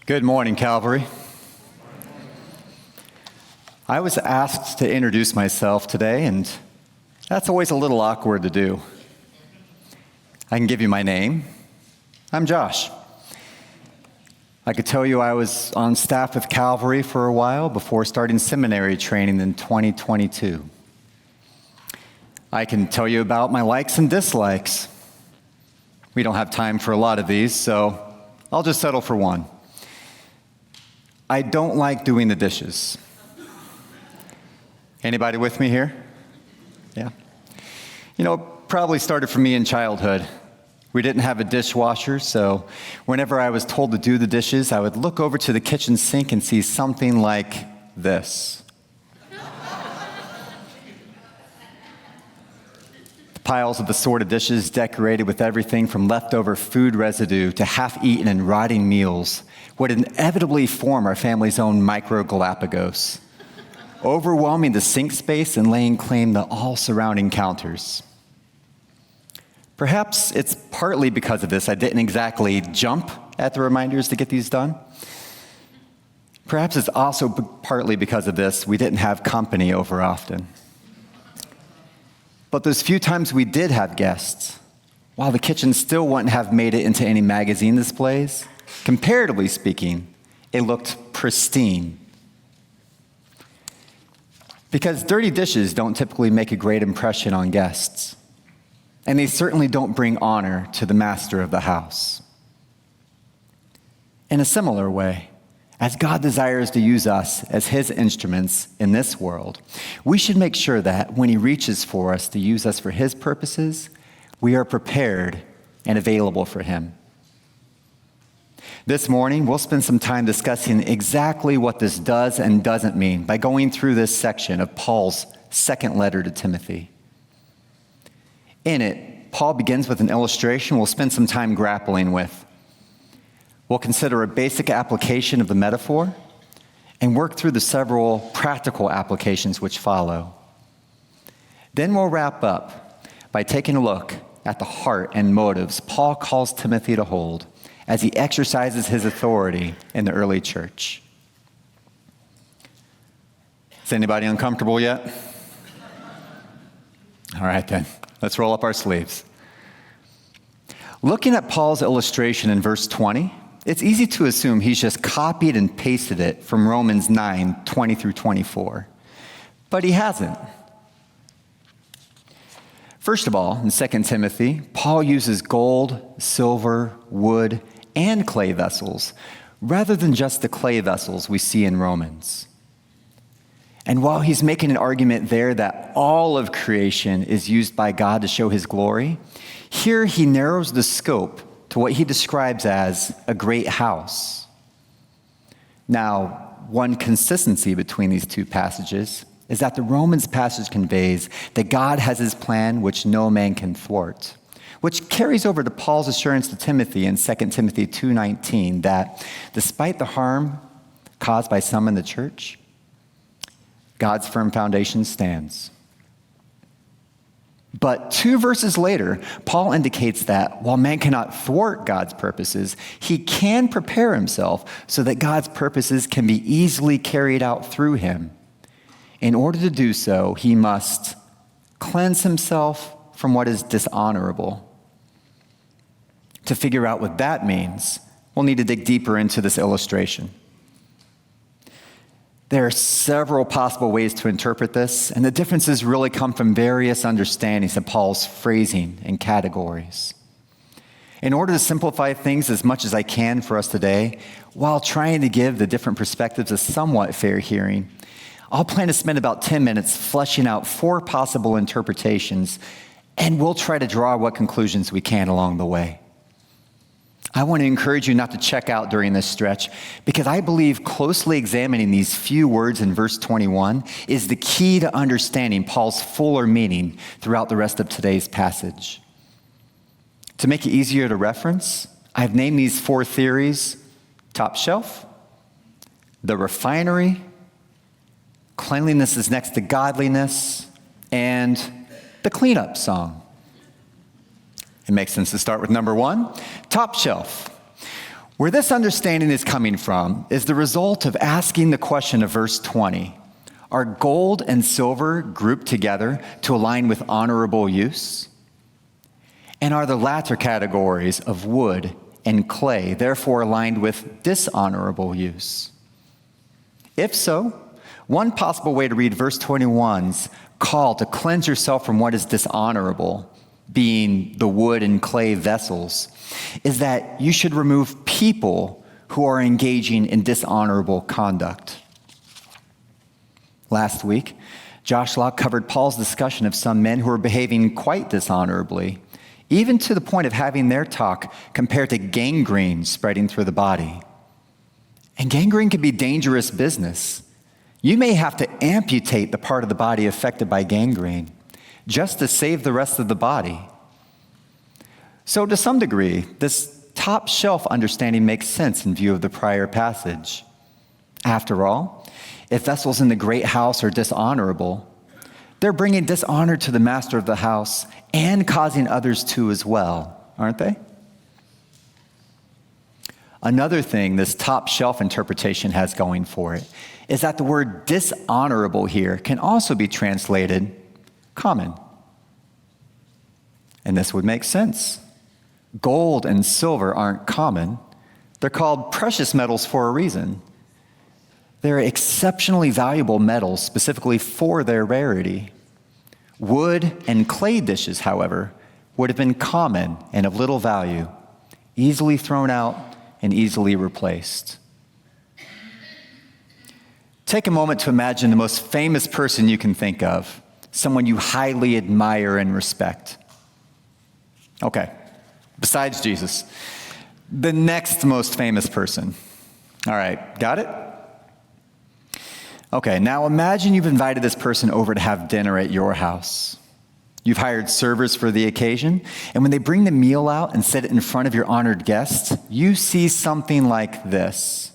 Good morning, Calvary. I was asked to introduce myself today, and that's always a little awkward to do. I can give you my name. I'm Josh. I could tell you I was on staff with Calvary for a while before starting seminary training in 2022. I can tell you about my likes and dislikes. We don't have time for a lot of these, so I'll just settle for one. I don't like doing the dishes. Anybody with me here? Yeah. You know, it probably started for me in childhood. We didn't have a dishwasher, so whenever I was told to do the dishes, I would look over to the kitchen sink and see something like this. Piles of assorted dishes decorated with everything from leftover food residue to half-eaten and rotting meals would inevitably form our family's own micro Galapagos, overwhelming the sink space and laying claim to all surrounding counters. Perhaps it's partly because of this I didn't exactly jump at the reminders to get these done. Perhaps it's also partly because of this we didn't have company over often. But those few times we did have guests, while the kitchen still wouldn't have made it into any magazine displays, comparatively speaking, it looked pristine. Because dirty dishes don't typically make a great impression on guests, and they certainly don't bring honor to the master of the house. In a similar way, as God desires to use us as his instruments in this world, we should make sure that when he reaches for us to use us for his purposes, we are prepared and available for him. This morning, we'll spend some time discussing exactly what this does and doesn't mean by going through this section of Paul's second letter to Timothy. In it, Paul begins with an illustration we'll spend some time grappling with. We'll consider a basic application of the metaphor and work through the several practical applications which follow. Then we'll wrap up by taking a look at the heart and motives Paul calls Timothy to hold as he exercises his authority in the early church. Is anybody uncomfortable yet? All right then, let's roll up our sleeves. Looking at Paul's illustration in verse 20, it's easy to assume he's just copied and pasted it from Romans 9:20 through 24. But he hasn't. First of all, in 2 Timothy, Paul uses gold, silver, wood, and clay vessels, rather than just the clay vessels we see in Romans. And while he's making an argument there that all of creation is used by God to show his glory, here he narrows the scope to what he describes as a great house. Now, one consistency between these two passages is that the Romans passage conveys that God has his plan which no man can thwart, which carries over to Paul's assurance to Timothy in 2 Timothy 2:19 that despite the harm caused by some in the church, God's firm foundation stands. But 2 verses later, Paul indicates that while man cannot thwart God's purposes, he can prepare himself so that God's purposes can be easily carried out through him. In order to do so, he must cleanse himself from what is dishonorable. To figure out what that means, we'll need to dig deeper into this illustration. There are several possible ways to interpret this, and the differences really come from various understandings of Paul's phrasing and categories. In order to simplify things as much as I can for us today, while trying to give the different perspectives a somewhat fair hearing, I'll plan to spend about 10 minutes fleshing out 4 possible interpretations, and we'll try to draw what conclusions we can along the way. I want to encourage you not to check out during this stretch because I believe closely examining these few words in verse 21 is the key to understanding Paul's fuller meaning throughout the rest of today's passage. To make it easier to reference, I've named these 4 theories: top shelf, the refinery, cleanliness is next to godliness, and the cleanup song. It makes sense to start with number 1, top shelf. Where this understanding is coming from is the result of asking the question of verse 20. Are gold and silver grouped together to align with honorable use? And are the latter categories of wood and clay therefore aligned with dishonorable use? If so, one possible way to read verse 21's call to cleanse yourself from what is dishonorable, being the wood and clay vessels, is that you should remove people who are engaging in dishonorable conduct. Last week, Josh Locke covered Paul's discussion of some men who are behaving quite dishonorably, even to the point of having their talk compared to gangrene spreading through the body. And gangrene can be dangerous business. You may have to amputate the part of the body affected by gangrene just to save the rest of the body. So to some degree, this top shelf understanding makes sense in view of the prior passage. After all, if vessels in the great house are dishonorable, they're bringing dishonor to the master of the house and causing others to as well, aren't they? Another thing this top shelf interpretation has going for it is that the word dishonorable here can also be translated common. And this would make sense. Gold and silver aren't common. They're called precious metals for a reason. They're exceptionally valuable metals specifically for their rarity. Wood and clay dishes, however, would have been common and of little value, easily thrown out and easily replaced. Take a moment to imagine the most famous person you can think of, someone you highly admire and respect. Okay, besides Jesus, the next most famous person. All right, got it? Okay, now imagine you've invited this person over to have dinner at your house. You've hired servers for the occasion, and when they bring the meal out and set it in front of your honored guests, you see something like this.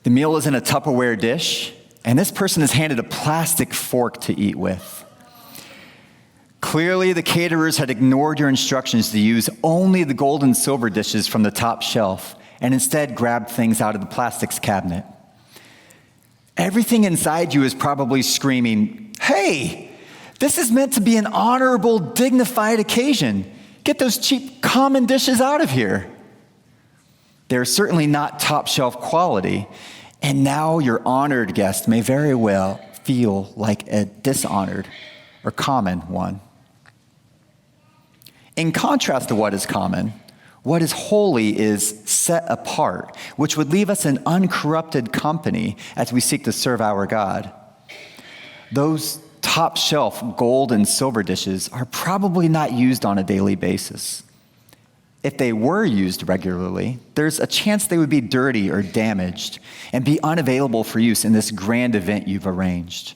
The meal is in a Tupperware dish, and this person is handed a plastic fork to eat with. Clearly, the caterers had ignored your instructions to use only the gold and silver dishes from the top shelf, and instead grabbed things out of the plastics cabinet. Everything inside you is probably screaming, "Hey, this is meant to be an honorable, dignified occasion. Get those cheap, common dishes out of here." They're certainly not top shelf quality, and now your honored guest may very well feel like a dishonored or common one. In contrast to what is common, what is holy is set apart, which would leave us in uncorrupted company as we seek to serve our God. Those top shelf gold and silver dishes are probably not used on a daily basis. If they were used regularly, there's a chance they would be dirty or damaged and be unavailable for use in this grand event you've arranged.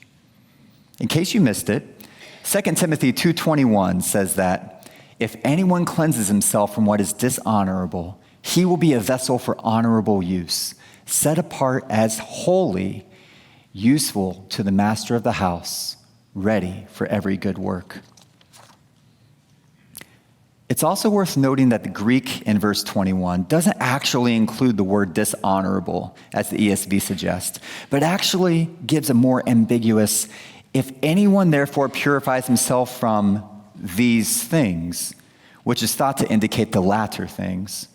In case you missed it, 2 Timothy 2:21 says that, "If anyone cleanses himself from what is dishonorable, he will be a vessel for honorable use, set apart as holy, useful to the master of the house, ready for every good work." It's also worth noting that the Greek in verse 21 doesn't actually include the word dishonorable, as the ESV suggests, but actually gives a more ambiguous, "If anyone therefore purifies himself from these things," which is thought to indicate the latter things.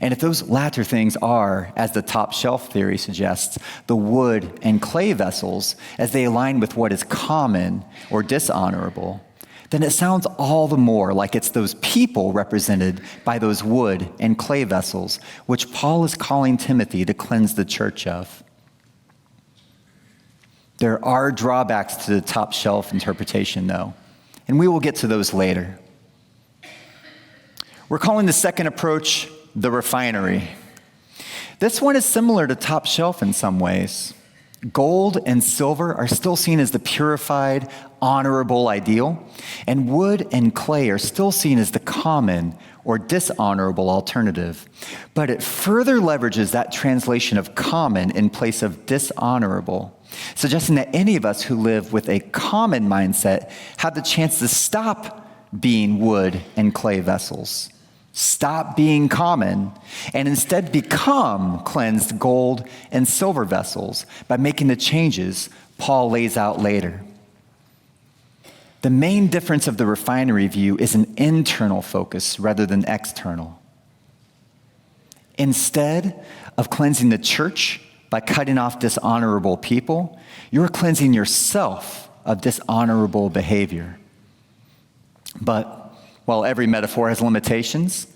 And if those latter things are, as the top shelf theory suggests, the wood and clay vessels, as they align with what is common or dishonorable, then it sounds all the more like it's those people represented by those wood and clay vessels, which Paul is calling Timothy to cleanse the church of. There are drawbacks to the top shelf interpretation, though, and we will get to those later. We're calling the second approach the refinery. This one is similar to top shelf in some ways. Gold and silver are still seen as the purified, honorable ideal, and wood and clay are still seen as the common or dishonorable alternative. But it further leverages that translation of common in place of dishonorable, suggesting that any of us who live with a common mindset have the chance to stop being wood and clay vessels Stop being common and instead become cleansed gold and silver vessels by making the changes Paul lays out later. The main difference of the refinery view is an internal focus rather than external. Instead of cleansing the church by cutting off dishonorable people, you're cleansing yourself of dishonorable behavior. But while every metaphor has limitations,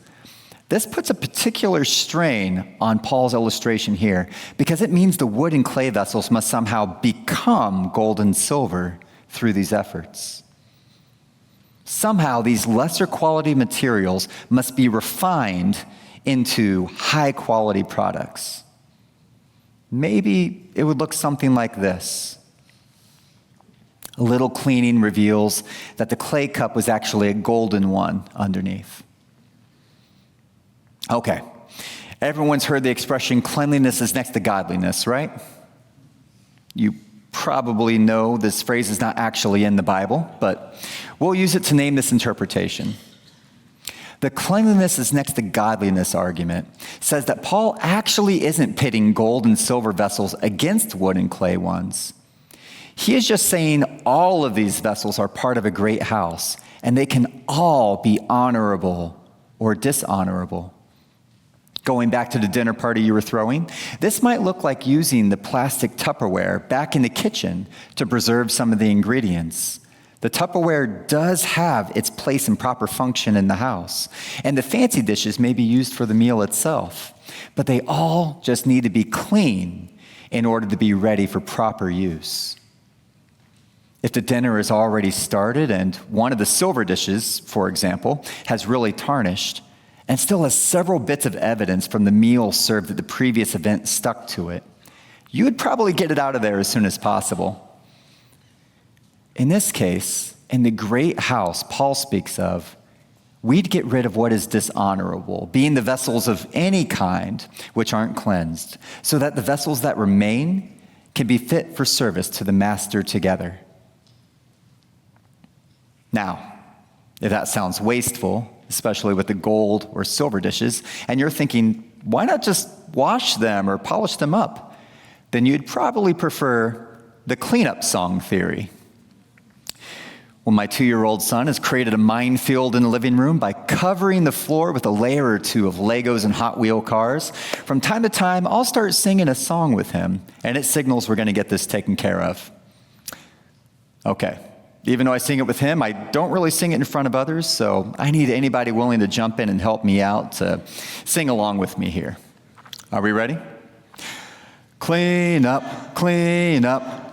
this puts a particular strain on Paul's illustration here because it means the wood and clay vessels must somehow become gold and silver through these efforts. Somehow these lesser quality materials must be refined into high quality products. Maybe it would look something like this. A little cleaning reveals that the clay cup was actually a golden one underneath. Okay, everyone's heard the expression cleanliness is next to godliness, right? You probably know this phrase is not actually in the Bible, but we'll use it to name this interpretation. The cleanliness is next to godliness argument says that Paul actually isn't pitting gold and silver vessels against wood and clay ones. He is just saying all of these vessels are part of a great house, and they can all be honorable or dishonorable. Going back to the dinner party you were throwing, this might look like using the plastic Tupperware back in the kitchen to preserve some of the ingredients. The Tupperware does have its place and proper function in the house, and the fancy dishes may be used for the meal itself, but they all just need to be clean in order to be ready for proper use. If the dinner is already started and one of the silver dishes, for example, has really tarnished and still has several bits of evidence from the meal served at the previous event stuck to it, you would probably get it out of there as soon as possible. In this case, in the great house Paul speaks of, we'd get rid of what is dishonorable, being the vessels of any kind which aren't cleansed, so that the vessels that remain can be fit for service to the master together. Now, if that sounds wasteful, especially with the gold or silver dishes, and you're thinking, why not just wash them or polish them up? Then you'd probably prefer the cleanup song theory. Well, my 2-year-old son has created a minefield in the living room by covering the floor with a layer or two of Legos and Hot Wheel cars. From time to time, I'll start singing a song with him, and it signals we're going to get this taken care of. Okay. Even though I sing it with him, I don't really sing it in front of others, so I need anybody willing to jump in and help me out to sing along with me here. Are we ready? Clean up,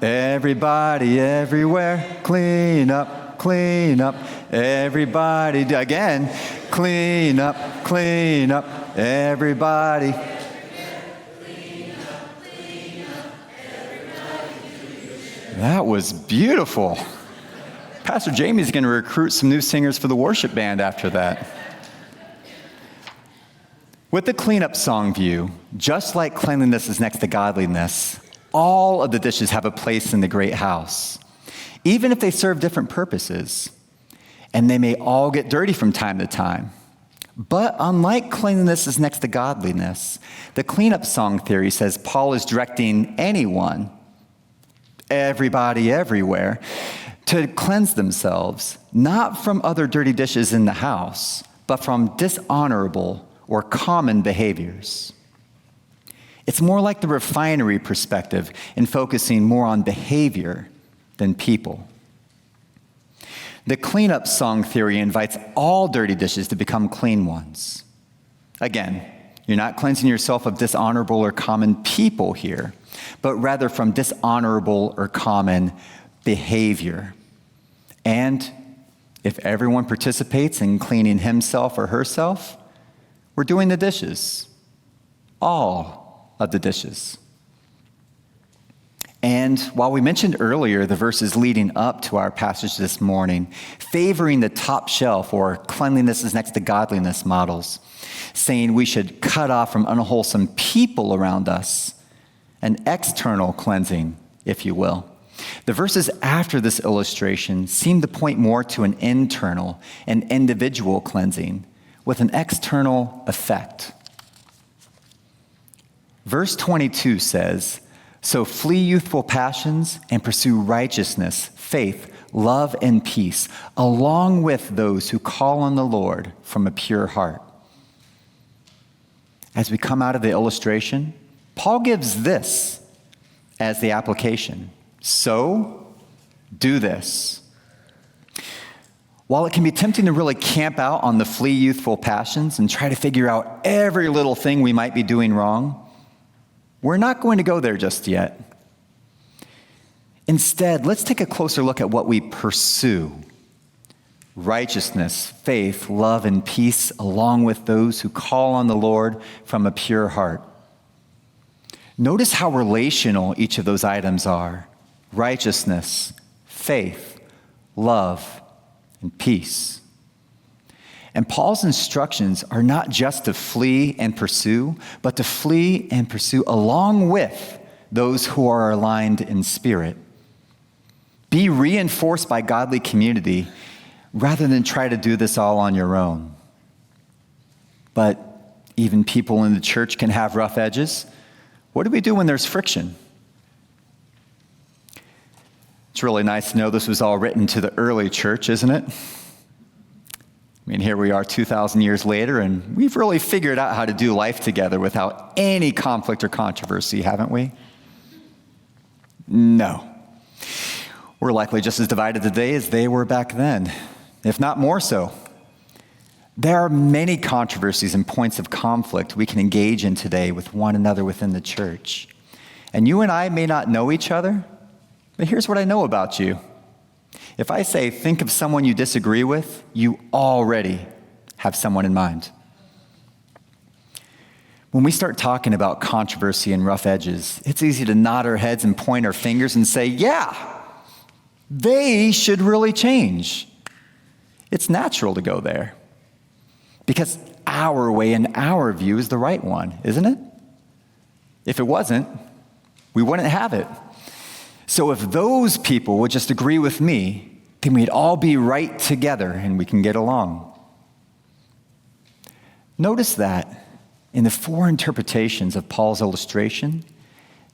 everybody everywhere. Clean up, everybody. Again, clean up, everybody. That was beautiful. Pastor Jamie's going to recruit some new singers for the worship band after that. With the cleanup song view, just like cleanliness is next to godliness, all of the dishes have a place in the great house, even if they serve different purposes, and they may all get dirty from time to time. But unlike cleanliness is next to godliness, the cleanup song theory says Paul is directing anyone, everybody, everywhere, to cleanse themselves, not from other dirty dishes in the house, but from dishonorable or common behaviors. It's more like the refinery perspective in focusing more on behavior than people. The cleanup song theory invites all dirty dishes to become clean ones. Again, you're not cleansing yourself of dishonorable or common people here, but rather from dishonorable or common behavior. And if everyone participates in cleaning himself or herself, we're doing the dishes. All of the dishes. And while we mentioned earlier the verses leading up to our passage this morning, favoring the top shelf or cleanliness is next to godliness models, saying we should cut off from unwholesome people around us, an external cleansing, if you will. The verses after this illustration seem to point more to an internal and individual cleansing, with an external effect. Verse 22 says, "So flee youthful passions and pursue righteousness, faith, love, and peace, along with those who call on the Lord from a pure heart." As we come out of the illustration, Paul gives this as the application. So, do this. While it can be tempting to really camp out on the flee youthful passions and try to figure out every little thing we might be doing wrong, we're not going to go there just yet. Instead, let's take a closer look at what we pursue. Righteousness, faith, love, and peace, along with those who call on the Lord from a pure heart. Notice how relational each of those items are. Righteousness, faith, love, and peace. And Paul's instructions are not just to flee and pursue, but to flee and pursue along with those who are aligned in spirit. Be reinforced by godly community rather than try to do this all on your own. But even people in the church can have rough edges. What do we do when there's friction? It's really nice to know this was all written to the early church, isn't it? I mean, here we are 2,000 years later, and we've really figured out how to do life together without any conflict or controversy, haven't we? No. We're likely just as divided today as they were back then, if not more so. There are many controversies and points of conflict we can engage in today with one another within the church. And you and I may not know each other, but here's what I know about you. If I say, think of someone you disagree with, you already have someone in mind. When we start talking about controversy and rough edges, it's easy to nod our heads and point our fingers and say, yeah, they should really change. It's natural to go there because our way and our view is the right one, isn't it? If it wasn't, we wouldn't have it. So if those people would just agree with me, then we'd all be right together and we can get along. Notice that in the four interpretations of Paul's illustration,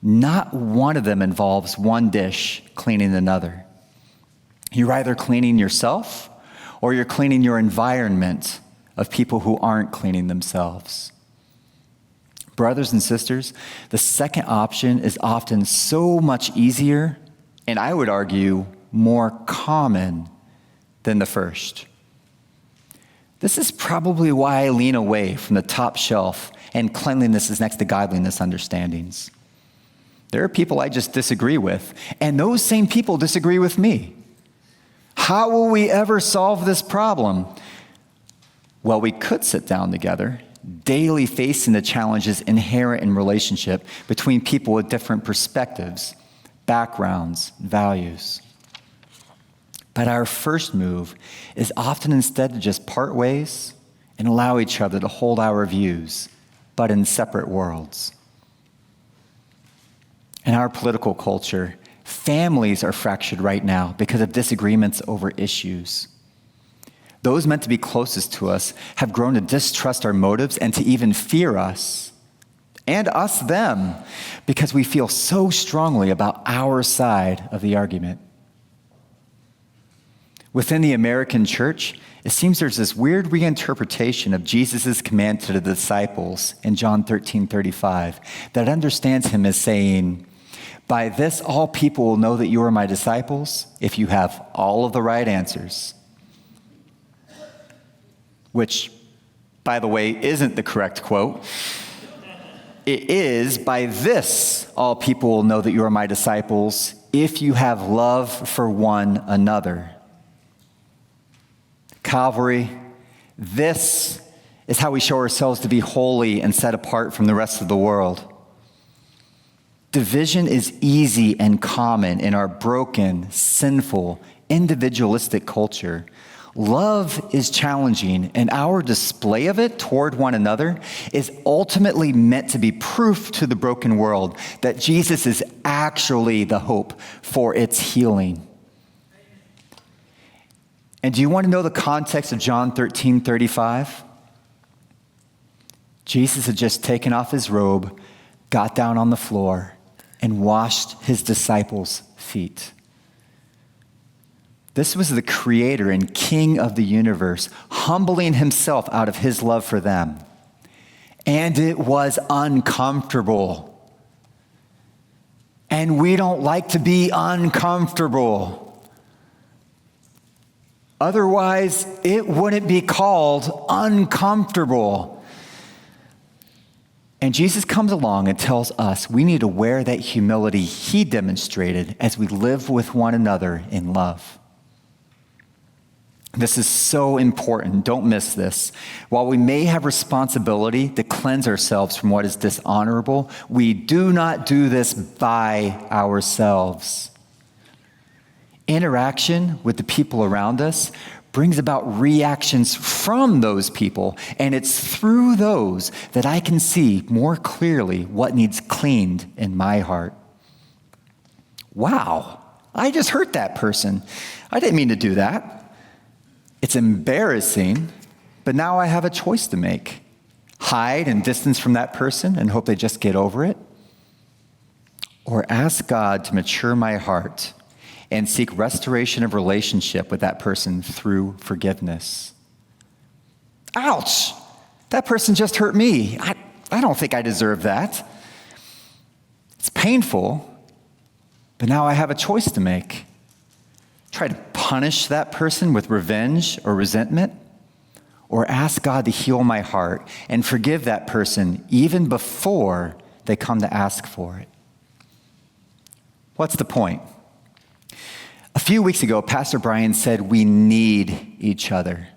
not one of them involves one dish cleaning another. You're either cleaning yourself or you're cleaning your environment of people who aren't cleaning themselves. Brothers and sisters, the second option is often so much easier, and I would argue more common than the first. This is probably why I lean away from the top shelf and cleanliness is next to godliness understandings. There are people I just disagree with, and those same people disagree with me. How will we ever solve this problem? Well, we could sit down together, daily facing the challenges inherent in relationship between people with different perspectives, backgrounds, values. But our first move is often instead to just part ways and allow each other to hold our views, but in separate worlds. In our political culture, families are fractured right now because of disagreements over issues. Those meant to be closest to us have grown to distrust our motives and to even fear us, and us them, because we feel so strongly about our side of the argument. Within the American church, it seems there's this weird reinterpretation of Jesus' command to the disciples in John 13:35 that understands him as saying, "By this all people will know that you are my disciples if you have all of the right answers." Which, by the way, isn't the correct quote. It is, "By this all people will know that you are my disciples if you have love for one another." Calvary, this is how we show ourselves to be holy and set apart from the rest of the world. Division is easy and common in our broken, sinful, individualistic culture. Love is challenging, and our display of it toward one another is ultimately meant to be proof to the broken world that Jesus is actually the hope for its healing. And do you want to know the context of John 13:35? Jesus had just taken off his robe, got down on the floor, and washed his disciples' feet. This was the creator and king of the universe, humbling himself out of his love for them. And it was uncomfortable. And we don't like to be uncomfortable. Otherwise, it wouldn't be called uncomfortable. And Jesus comes along and tells us we need to wear that humility he demonstrated as we live with one another in love. This is so important. Don't miss this. While we may have responsibility to cleanse ourselves from what is dishonorable, we do not do this by ourselves. Interaction with the people around us brings about reactions from those people, and it's through those that I can see more clearly what needs cleaned in my heart. Wow, I just hurt that person. I didn't mean to do that. It's embarrassing, but now I have a choice to make. Hide and distance from that person and hope they just get over it, or ask God to mature my heart and seek restoration of relationship with that person through forgiveness. Ouch! That person just hurt me. I don't think I deserve that. It's painful, but now I have a choice to make. Try to punish that person with revenge or resentment, or ask God to heal my heart and forgive that person even before they come to ask for it. What's the point? A few weeks ago, Pastor Brian said we need each other.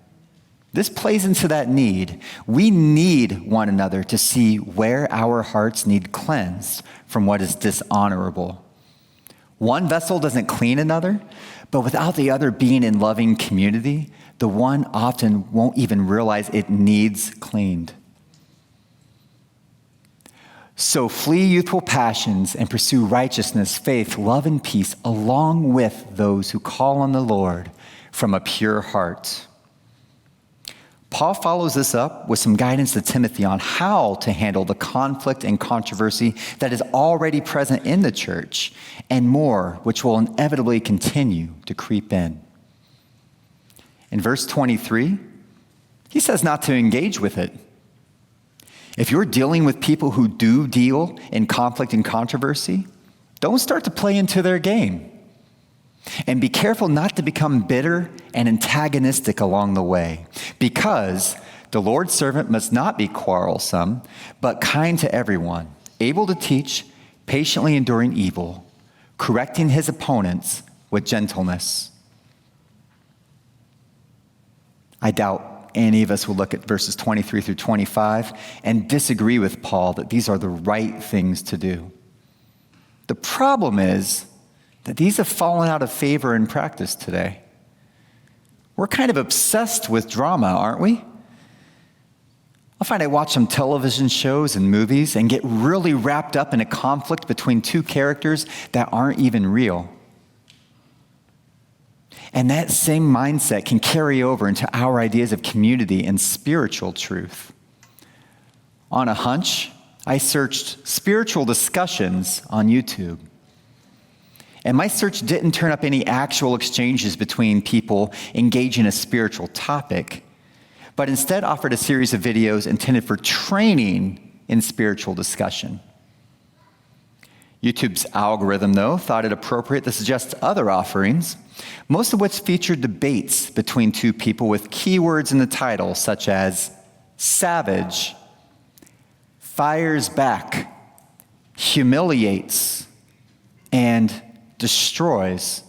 This plays into that need. We need one another to see where our hearts need cleansed from what is dishonorable. One vessel doesn't clean another, but without the other being in loving community, the one often won't even realize it needs cleaned. So flee youthful passions and pursue righteousness, faith, love, and peace along with those who call on the Lord from a pure heart. Paul follows this up with some guidance to Timothy on how to handle the conflict and controversy that is already present in the church, and more, which will inevitably continue to creep in. In verse 23, he says not to engage with it. If you're dealing with people who do deal in conflict and controversy, don't start to play into their game. And be careful not to become bitter and antagonistic along the way, because the Lord's servant must not be quarrelsome, but kind to everyone, able to teach, patiently enduring evil, correcting his opponents with gentleness. I doubt any of us will look at verses 23 through 25 and disagree with Paul that these are the right things to do. The problem is that these have fallen out of favor in practice today. We're kind of obsessed with drama, aren't we? I find I watch some television shows and movies and get really wrapped up in a conflict between two characters that aren't even real. And that same mindset can carry over into our ideas of community and spiritual truth. On a hunch, I searched spiritual discussions on YouTube. And my search didn't turn up any actual exchanges between people engaging in a spiritual topic, but instead offered a series of videos intended for training in spiritual discussion. YouTube's algorithm, though, thought it appropriate to suggest other offerings, most of which featured debates between two people with keywords in the title, such as savage, fires back, humiliates, and destroys.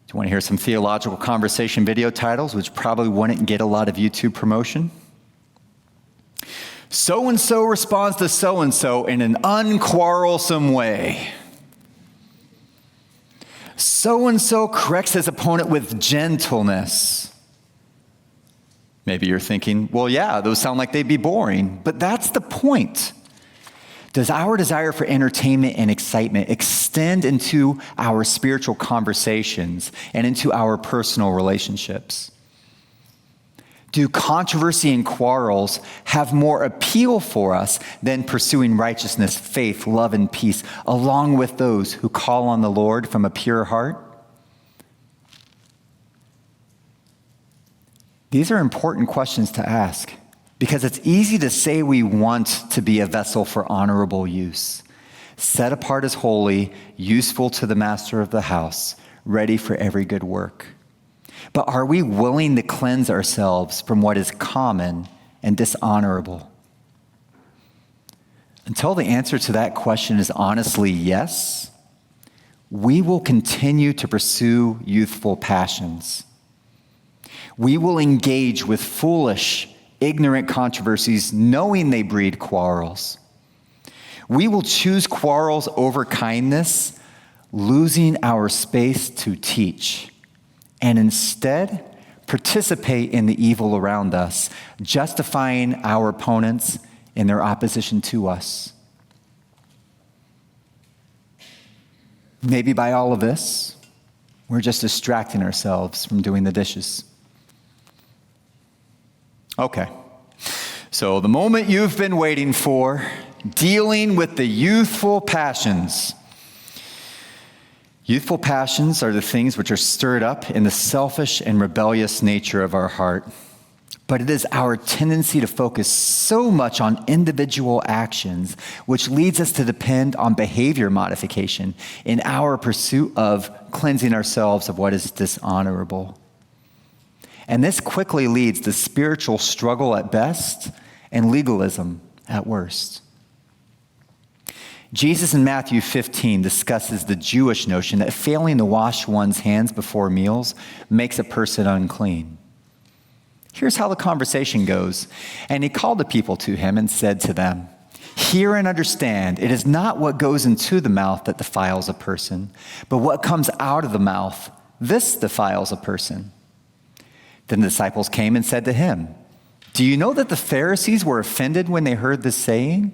Do you want to hear some theological conversation video titles, which probably wouldn't get a lot of YouTube promotion? So-and-so responds to so-and-so in an unquarrelsome way. So-and-so corrects his opponent with gentleness. Maybe you're thinking, well, yeah, those sound like they'd be boring, but that's the point. Does our desire for entertainment and excitement extend into our spiritual conversations and into our personal relationships? Do controversy and quarrels have more appeal for us than pursuing righteousness, faith, love, and peace, along with those who call on the Lord from a pure heart? These are important questions to ask because it's easy to say we want to be a vessel for honorable use, set apart as holy, useful to the master of the house, ready for every good work. But are we willing to cleanse ourselves from what is common and dishonorable? Until the answer to that question is honestly yes, we will continue to pursue youthful passions. We will engage with foolish, ignorant controversies, knowing they breed quarrels. We will choose quarrels over kindness, losing our space to teach, and instead participate in the evil around us, justifying our opponents in their opposition to us. Maybe by all of this, we're just distracting ourselves from doing the dishes. Okay, so the moment you've been waiting for, dealing with the youthful passions. Youthful passions are the things which are stirred up in the selfish and rebellious nature of our heart. But it is our tendency to focus so much on individual actions, which leads us to depend on behavior modification in our pursuit of cleansing ourselves of what is dishonorable. And this quickly leads to spiritual struggle at best and legalism at worst. Jesus in Matthew 15 discusses the Jewish notion that failing to wash one's hands before meals makes a person unclean. Here's how the conversation goes. And he called the people to him and said to them, "Hear and understand, it is not what goes into the mouth that defiles a person, but what comes out of the mouth, this defiles a person." Then the disciples came and said to him, "Do you know that the Pharisees were offended when they heard this saying?"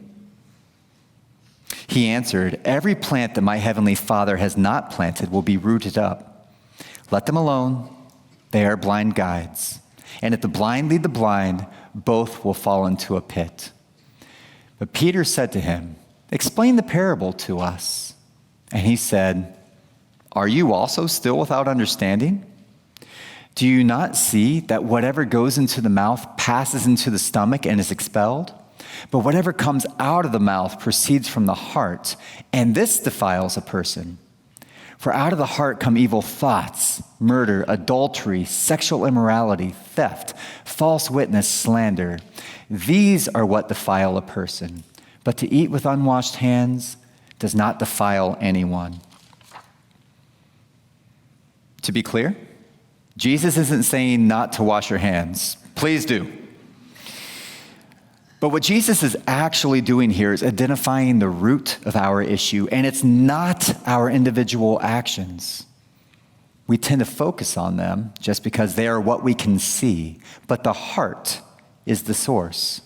He answered, "Every plant that my heavenly Father has not planted will be rooted up. Let them alone. They are blind guides. And if the blind lead the blind, both will fall into a pit." But Peter said to him, "Explain the parable to us." And he said, "Are you also still without understanding? Do you not see that whatever goes into the mouth passes into the stomach and is expelled? But whatever comes out of the mouth proceeds from the heart, and this defiles a person. For out of the heart come evil thoughts, murder, adultery, sexual immorality, theft, false witness, slander. These are what defile a person. But to eat with unwashed hands does not defile anyone." To be clear, Jesus isn't saying not to wash your hands. Please do. But what Jesus is actually doing here is identifying the root of our issue, and it's not our individual actions. We tend to focus on them just because they are what we can see, but the heart is the source.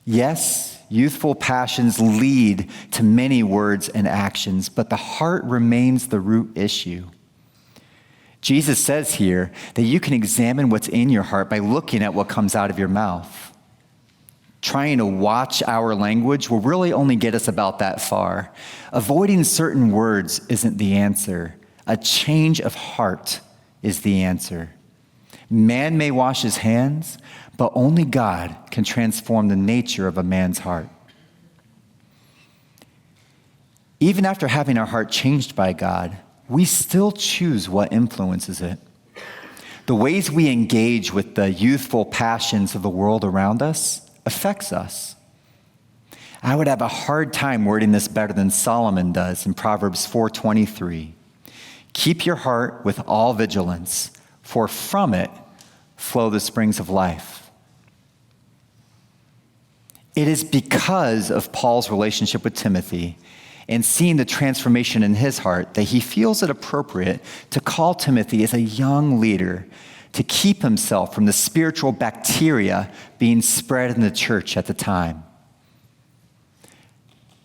Yes, youthful passions lead to many words and actions, but the heart remains the root issue. Jesus says here that you can examine what's in your heart by looking at what comes out of your mouth. Trying to watch our language will really only get us about that far. Avoiding certain words isn't the answer. A change of heart is the answer. Man may wash his hands, but only God can transform the nature of a man's heart. Even after having our heart changed by God, we still choose what influences it. The ways we engage with the youthful passions of the world around us affects us. I would have a hard time wording this better than Solomon does in Proverbs 4:23. "Keep your heart with all vigilance, for from it flow the springs of life." It is because of Paul's relationship with Timothy and seeing the transformation in his heart that he feels it appropriate to call Timothy as a young leader to keep himself from the spiritual bacteria being spread in the church at the time.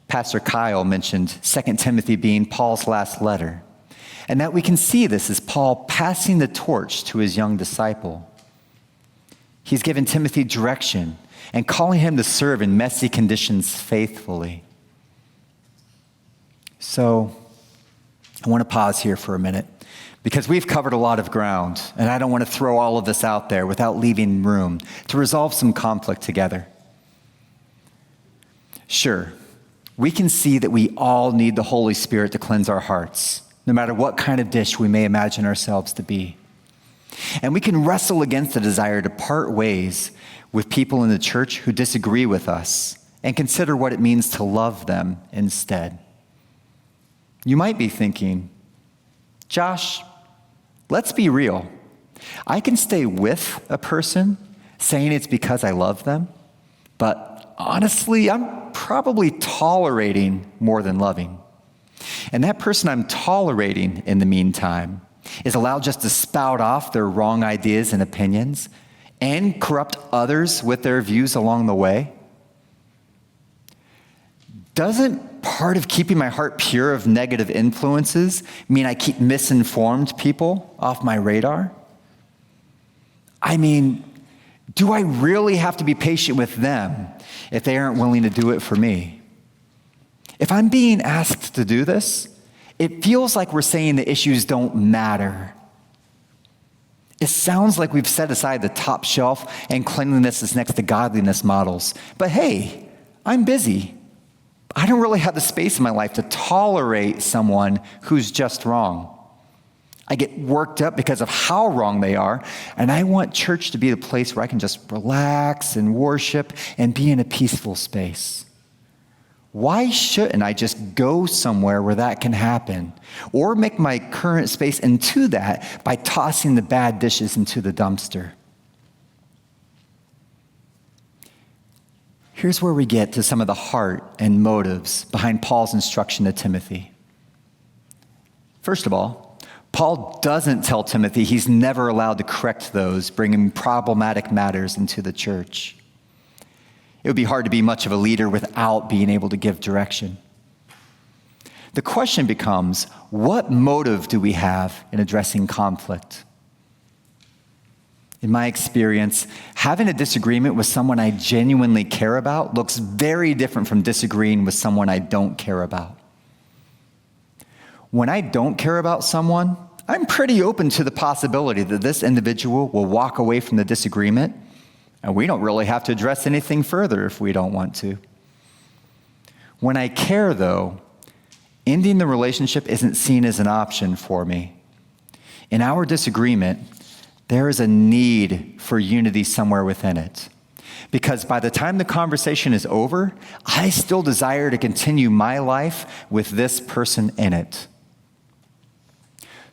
Pastor Kyle mentioned 2 Timothy being Paul's last letter, and that we can see this as Paul passing the torch to his young disciple. He's given Timothy direction and calling him to serve in messy conditions faithfully. So I want to pause here for a minute because we've covered a lot of ground, and I don't want to throw all of this out there without leaving room to resolve some conflict together. Sure, we can see that we all need the Holy Spirit to cleanse our hearts, no matter what kind of dish we may imagine ourselves to be. And we can wrestle against the desire to part ways with people in the church who disagree with us and consider what it means to love them instead. You might be thinking, Josh, let's be real. I can stay with a person saying it's because I love them, but honestly, I'm probably tolerating more than loving. And that person I'm tolerating in the meantime is allowed just to spout off their wrong ideas and opinions and corrupt others with their views along the way. Doesn't part of keeping my heart pure of negative influences mean I keep misinformed people off my radar? I mean, do I really have to be patient with them if they aren't willing to do it for me? If I'm being asked to do this, it feels like we're saying the issues don't matter. It sounds like we've set aside the top shelf and cleanliness is next to godliness models. But hey, I'm busy. I don't really have the space in my life to tolerate someone who's just wrong. I get worked up because of how wrong they are, and I want church to be the place where I can just relax and worship and be in a peaceful space. Why shouldn't I just go somewhere where that can happen? Or make my current space into that by tossing the bad dishes into the dumpster? Here's where we get to some of the heart and motives behind Paul's instruction to Timothy. First of all, Paul doesn't tell Timothy he's never allowed to correct those bringing problematic matters into the church. It would be hard to be much of a leader without being able to give direction. The question becomes, what motive do we have in addressing conflict? In my experience, having a disagreement with someone I genuinely care about looks very different from disagreeing with someone I don't care about. When I don't care about someone, I'm pretty open to the possibility that this individual will walk away from the disagreement, and we don't really have to address anything further if we don't want to. When I care, though, ending the relationship isn't seen as an option for me. In our disagreement, there is a need for unity somewhere within it. Because by the time the conversation is over, I still desire to continue my life with this person in it.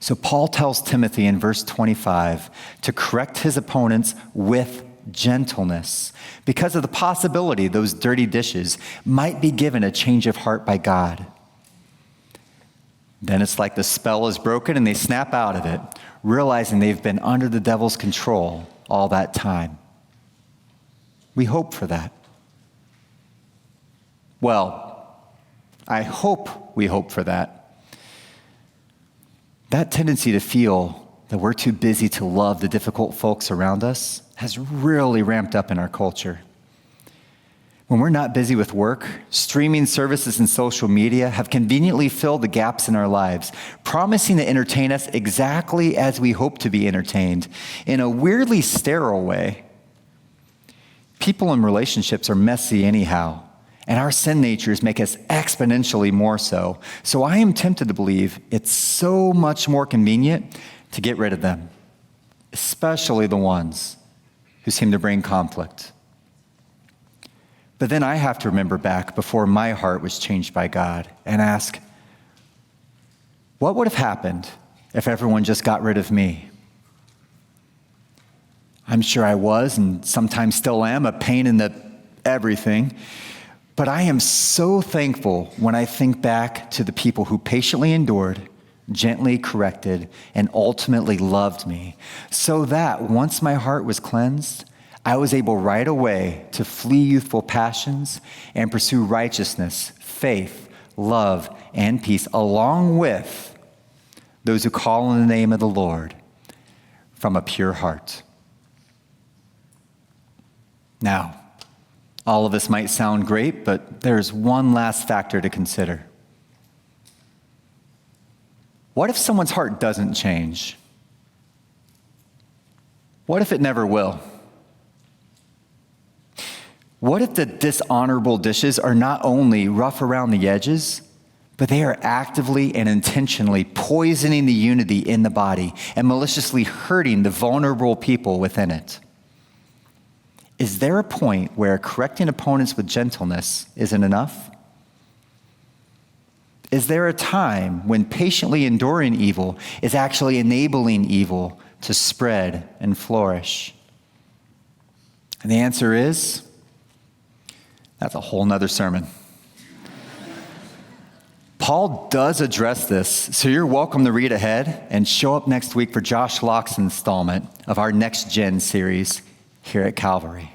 So Paul tells Timothy in verse 25 to correct his opponents with gentleness because of the possibility those dirty dishes might be given a change of heart by God. Then it's like the spell is broken and they snap out of it, realizing they've been under the devil's control all that time. We hope for that. Well, I hope we hope for that. That tendency to feel that we're too busy to love the difficult folks around us has really ramped up in our culture. When we're not busy with work, streaming services and social media have conveniently filled the gaps in our lives, promising to entertain us exactly as we hope to be entertained, in a weirdly sterile way. People in relationships are messy anyhow, and our sin natures make us exponentially more so. So I am tempted to believe it's so much more convenient to get rid of them, especially the ones who seem to bring conflict. But then I have to remember back before my heart was changed by God and ask, what would have happened if everyone just got rid of me? I'm sure I was, and sometimes still am, a pain in the everything. But I am so thankful when I think back to the people who patiently endured, gently corrected, and ultimately loved me, so that once my heart was cleansed, I was able right away to flee youthful passions and pursue righteousness, faith, love, and peace, along with those who call on the name of the Lord from a pure heart. Now, all of this might sound great, but there's one last factor to consider. What if someone's heart doesn't change? What if it never will? What if the dishonorable dishes are not only rough around the edges, but they are actively and intentionally poisoning the unity in the body and maliciously hurting the vulnerable people within it? Is there a point where correcting opponents with gentleness isn't enough? Is there a time when patiently enduring evil is actually enabling evil to spread and flourish? And the answer is, that's a whole nother sermon. Paul does address this, so you're welcome to read ahead and show up next week for Josh Locke's installment of our Next Gen series here at Calvary.